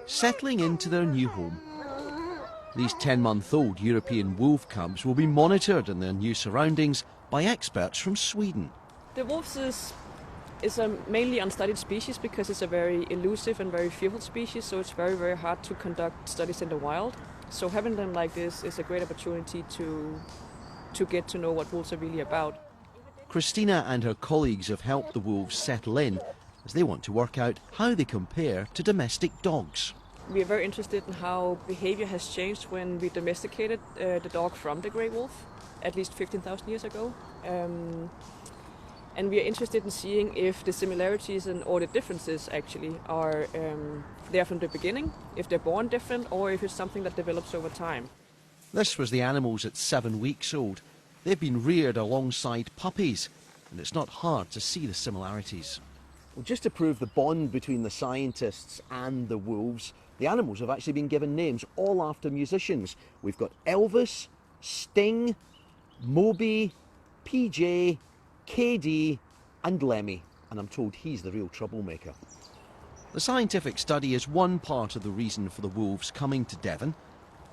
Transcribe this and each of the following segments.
Settling into their new home. These 10-month-old European wolf cubs will be monitored in their new surroundings by experts from Sweden. The wolf is a mainly unstudied species because it's a very elusive and very fearful species, so it's very, very hard to conduct studies in the wild. So having them like this is a great opportunity to get to know what wolves are really about. Christina and her colleagues have helped the wolves settle in as they want to work out how they compare to domestic dogs. We are very interested in how behavior has changed when we domesticated the dog from the grey wolf, at least 15,000 years ago. And we are interested in seeing if the similarities or the differences actually are there from the beginning, if they're born different or if it's something that develops over time. This was the animals at 7 weeks old. They've been reared alongside puppies, and it's not hard to see the similarities. Well, just to prove the bond between the scientists and the wolves, the animals have actually been given names, all after musicians. We've got Elvis, Sting, Moby, PJ, KD and Lemmy, and I'm told he's the real troublemaker. The scientific study is one part of the reason for the wolves coming to Devon.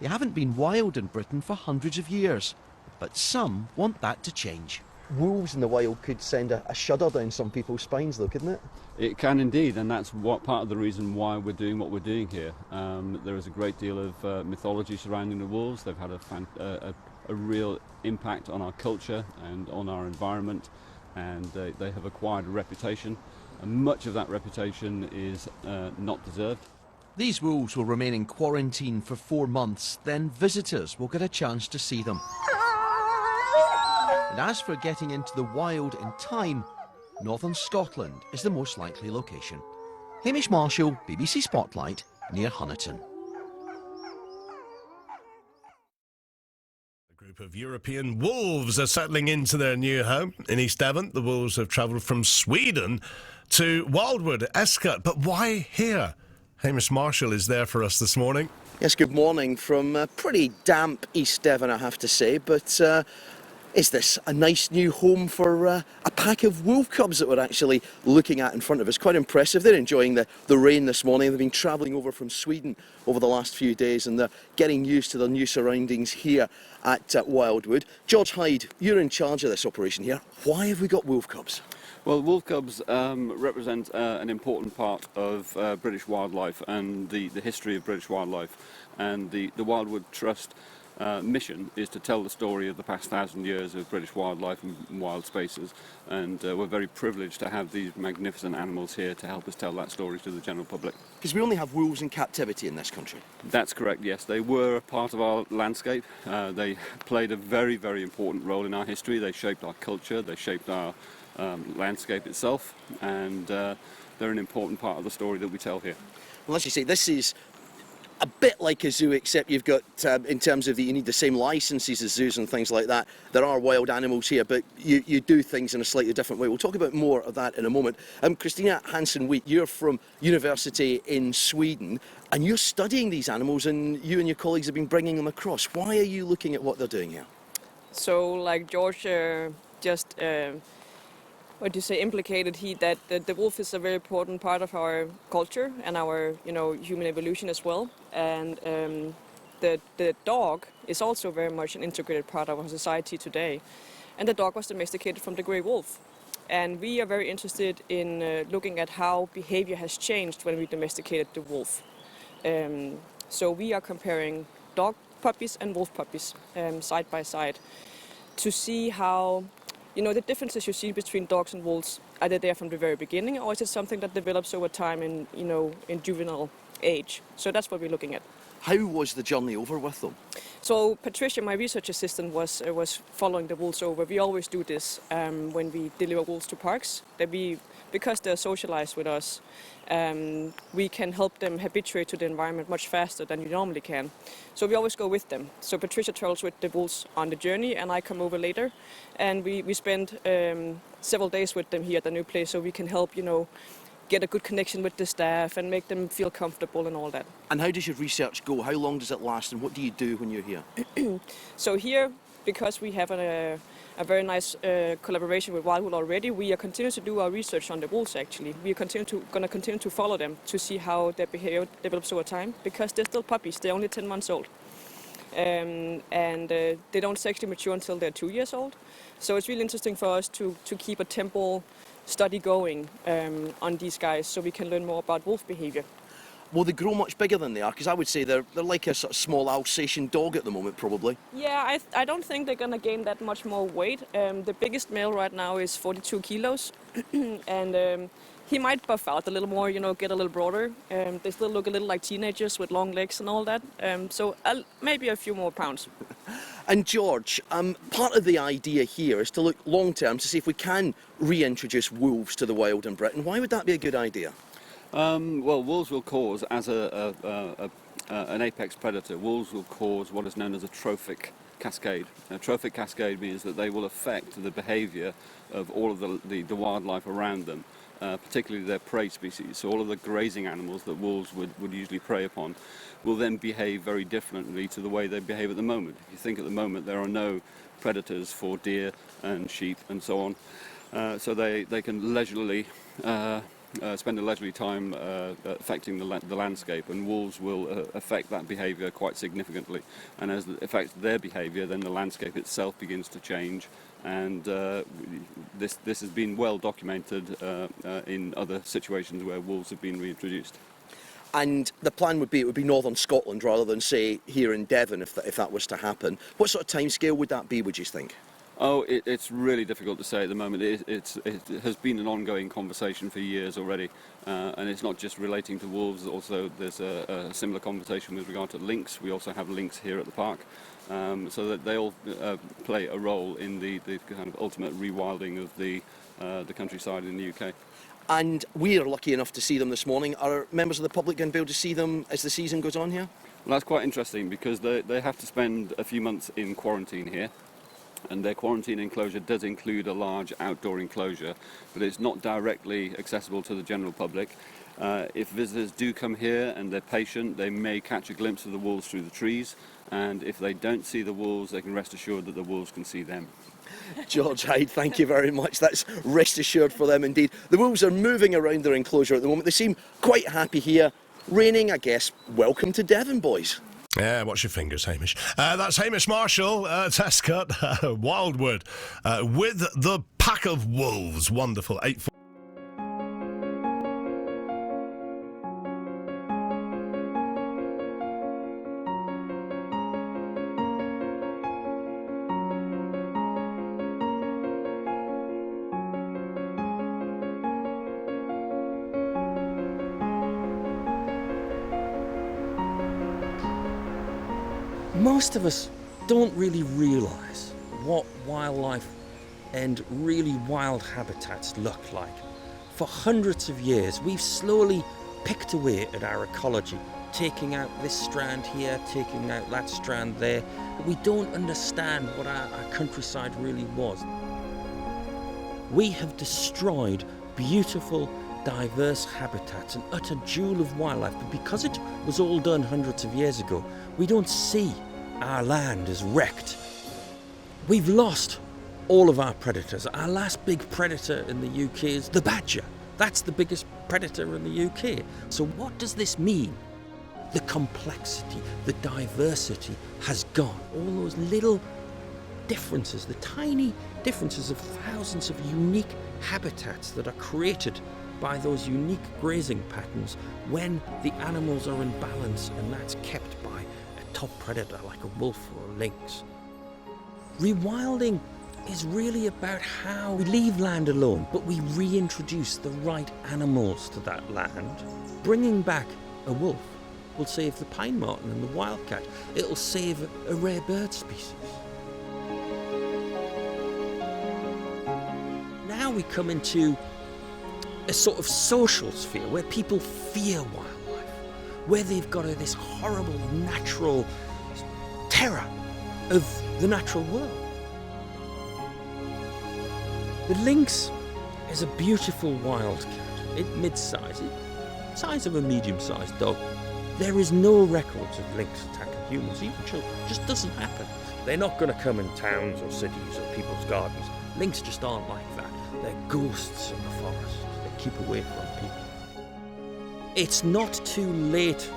They haven't been wild in Britain for hundreds of years, but some want that to change. Wolves in the wild could send a shudder down some people's spines though, couldn't it? It can indeed, and that's part of the reason why we're doing what we're doing here. There is a great deal of mythology surrounding the wolves. They've had a real impact on our culture and on our environment, and they have acquired a reputation, and much of that reputation is not deserved. These wolves will remain in quarantine for 4 months, then visitors will get a chance to see them. And as for getting into the wild in time, northern Scotland is the most likely location. Hamish Marshall, BBC Spotlight, near Honiton. A group of European wolves are settling into their new home in East Devon. The wolves have travelled from Sweden to Wildwood, Escott. But why here? Hamish Marshall is there for us this morning. Yes, good morning from pretty damp East Devon, I have to say, but is this a nice new home for a pack of wolf cubs that we're actually looking at in front of us? Quite impressive. They're enjoying the rain this morning. They've been travelling over from Sweden over the last few days, and they're getting used to their new surroundings here at Wildwood. George Hyde, you're in charge of this operation here. Why have we got wolf cubs? Well, wolf cubs represent an important part of British wildlife and the history of British wildlife, and the Wildwood Trust mission is to tell the story of the past 1,000 years of British wildlife and wild spaces, and we're very privileged to have these magnificent animals here to help us tell that story to the general public. Because we only have wolves in captivity in this country. That's correct, yes. They were a part of our landscape. They played a very, very important role in our history. They shaped our culture, they shaped our landscape itself, and they're an important part of the story that we tell here. Well, as you say, this is a bit like a zoo, except you've got, in terms of you need the same licences as zoos and things like that. There are wild animals here, but you do things in a slightly different way. We'll talk about more of that in a moment. Christina Hansen-Wheat, you're from university in Sweden, and you're studying these animals, and you and your colleagues have been bringing them across. Why are you looking at what they're doing here? So, like George just implicated that the wolf is a very important part of our culture and our human evolution as well, and the dog is also very much an integrated part of our society today, and the dog was domesticated from the grey wolf, and we are very interested in looking at how behavior has changed when we domesticated the wolf. So we are comparing dog puppies and wolf puppies side by side to see how the differences you see between dogs and wolves, are they there from the very beginning, or is it something that develops over time in juvenile age? So that's what we're looking at. How was the journey over with them? So Patricia, my research assistant, was following the wolves over. We always do this when we deliver wolves to parks. Because they're socialized with us, we can help them habituate to the environment much faster than you normally can. So we always go with them. So Patricia travels with the wolves on the journey, and I come over later, and we spend several days with them here at the new place, so we can help get a good connection with the staff and make them feel comfortable and all that. And how does your research go? How long does it last, and what do you do when you're here? So here, because we have a a very nice collaboration with Wildwood already. We are continuing to do our research on the wolves actually. We are going to continue to follow them to see how their behavior develops over time, because they're still puppies, they're only 10 months old. And they don't sexually mature until they're 2 years old. So it's really interesting for us to keep a temporal study going on these guys so we can learn more about wolf behavior. Will they grow much bigger than they are? Because I would say they're like a sort of small Alsatian dog at the moment, probably. Yeah, I don't think they're going to gain that much more weight. The biggest male right now is 42 kilos, and he might buff out a little more, you know, get a little broader. They still look a little like teenagers with long legs and all that, so maybe a few more pounds. And George, part of the idea here is to look long term to see if we can reintroduce wolves to the wild in Britain. Why would that be a good idea? Well, wolves will cause, as an apex predator, wolves will cause what is known as a trophic cascade. A trophic cascade means that they will affect the behaviour of all of the wildlife around them, particularly their prey species. So all of the grazing animals that wolves would usually prey upon will then behave very differently to the way they behave at the moment. If you think at the moment there are no predators for deer and sheep and so on, so they can leisurely spend a leisurely time affecting the landscape, and wolves will affect that behaviour quite significantly. And as it affects their behaviour, then the landscape itself begins to change. And this has been well documented in other situations where wolves have been reintroduced. And the plan would be it would be northern Scotland rather than, say, here in Devon, if that was to happen. What sort of timescale would that be, would you think? Oh, it's really difficult to say at the moment. It has been an ongoing conversation for years already, and it's not just relating to wolves. Also, there's a similar conversation with regard to lynx. We also have lynx here at the park, so that they all play a role in the kind of ultimate rewilding of the countryside in the UK. And we are lucky enough to see them this morning. Are members of the public going to be able to see them as the season goes on here? Well, that's quite interesting, because they have to spend a few months in quarantine here. And their quarantine enclosure does include a large outdoor enclosure, but it's not directly accessible to the general public. If visitors do come here and they're patient, they may catch a glimpse of the wolves through the trees, and if they don't see the wolves, they can rest assured that the wolves can see them. George Hyde, thank you very much. That's rest assured for them indeed. The wolves are moving around their enclosure at the moment. They seem quite happy here. Raining, I guess. Welcome to Devon, boys. Yeah, watch your fingers, Hamish. That's Hamish Marshall, Tescott, Wildwood, with the pack of wolves. Wonderful. 8 Most of us don't really realise what wildlife and really wild habitats look like. For hundreds of years, we've slowly picked away at our ecology, taking out this strand here, taking out that strand there. But we don't understand what our countryside really was. We have destroyed beautiful, diverse habitats, an utter jewel of wildlife. But because it was all done hundreds of years ago, we don't see our land as wrecked. We've lost all of our predators. Our last big predator in the UK is the badger. That's the biggest predator in the UK. So what does this mean? The complexity, the diversity has gone. All those little differences, the tiny differences of thousands of unique habitats that are created by those unique grazing patterns when the animals are in balance, and that's kept by a top predator like a wolf or a lynx. Rewilding is really about how we leave land alone, but we reintroduce the right animals to that land. Bringing back a wolf will save the pine marten and the wildcat. It'll save a rare bird species. Now we come into a sort of social sphere where people fear wildlife, where they've got this horrible natural terror of the natural world. The lynx is a beautiful wildcat, mid-size, size of a medium-sized dog. There is no records of lynx attacking humans, even children. It just doesn't happen. They're not going to come in towns or cities or people's gardens. Lynx just aren't like that. They're ghosts in the forest. They keep away from people. It's not too late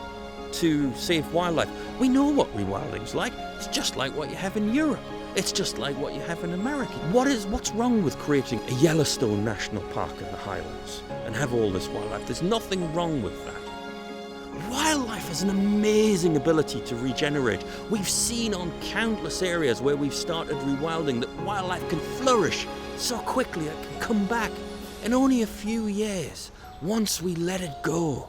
to save wildlife. We know what rewilding's like. It's just like what you have in Europe. It's just like what you have in America. What's wrong with creating a Yellowstone National Park in the Highlands and have all this wildlife? There's nothing wrong with that. Wildlife has an amazing ability to regenerate. We've seen on countless areas where we've started rewilding that wildlife can flourish so quickly it can come back in only a few years once we let it go.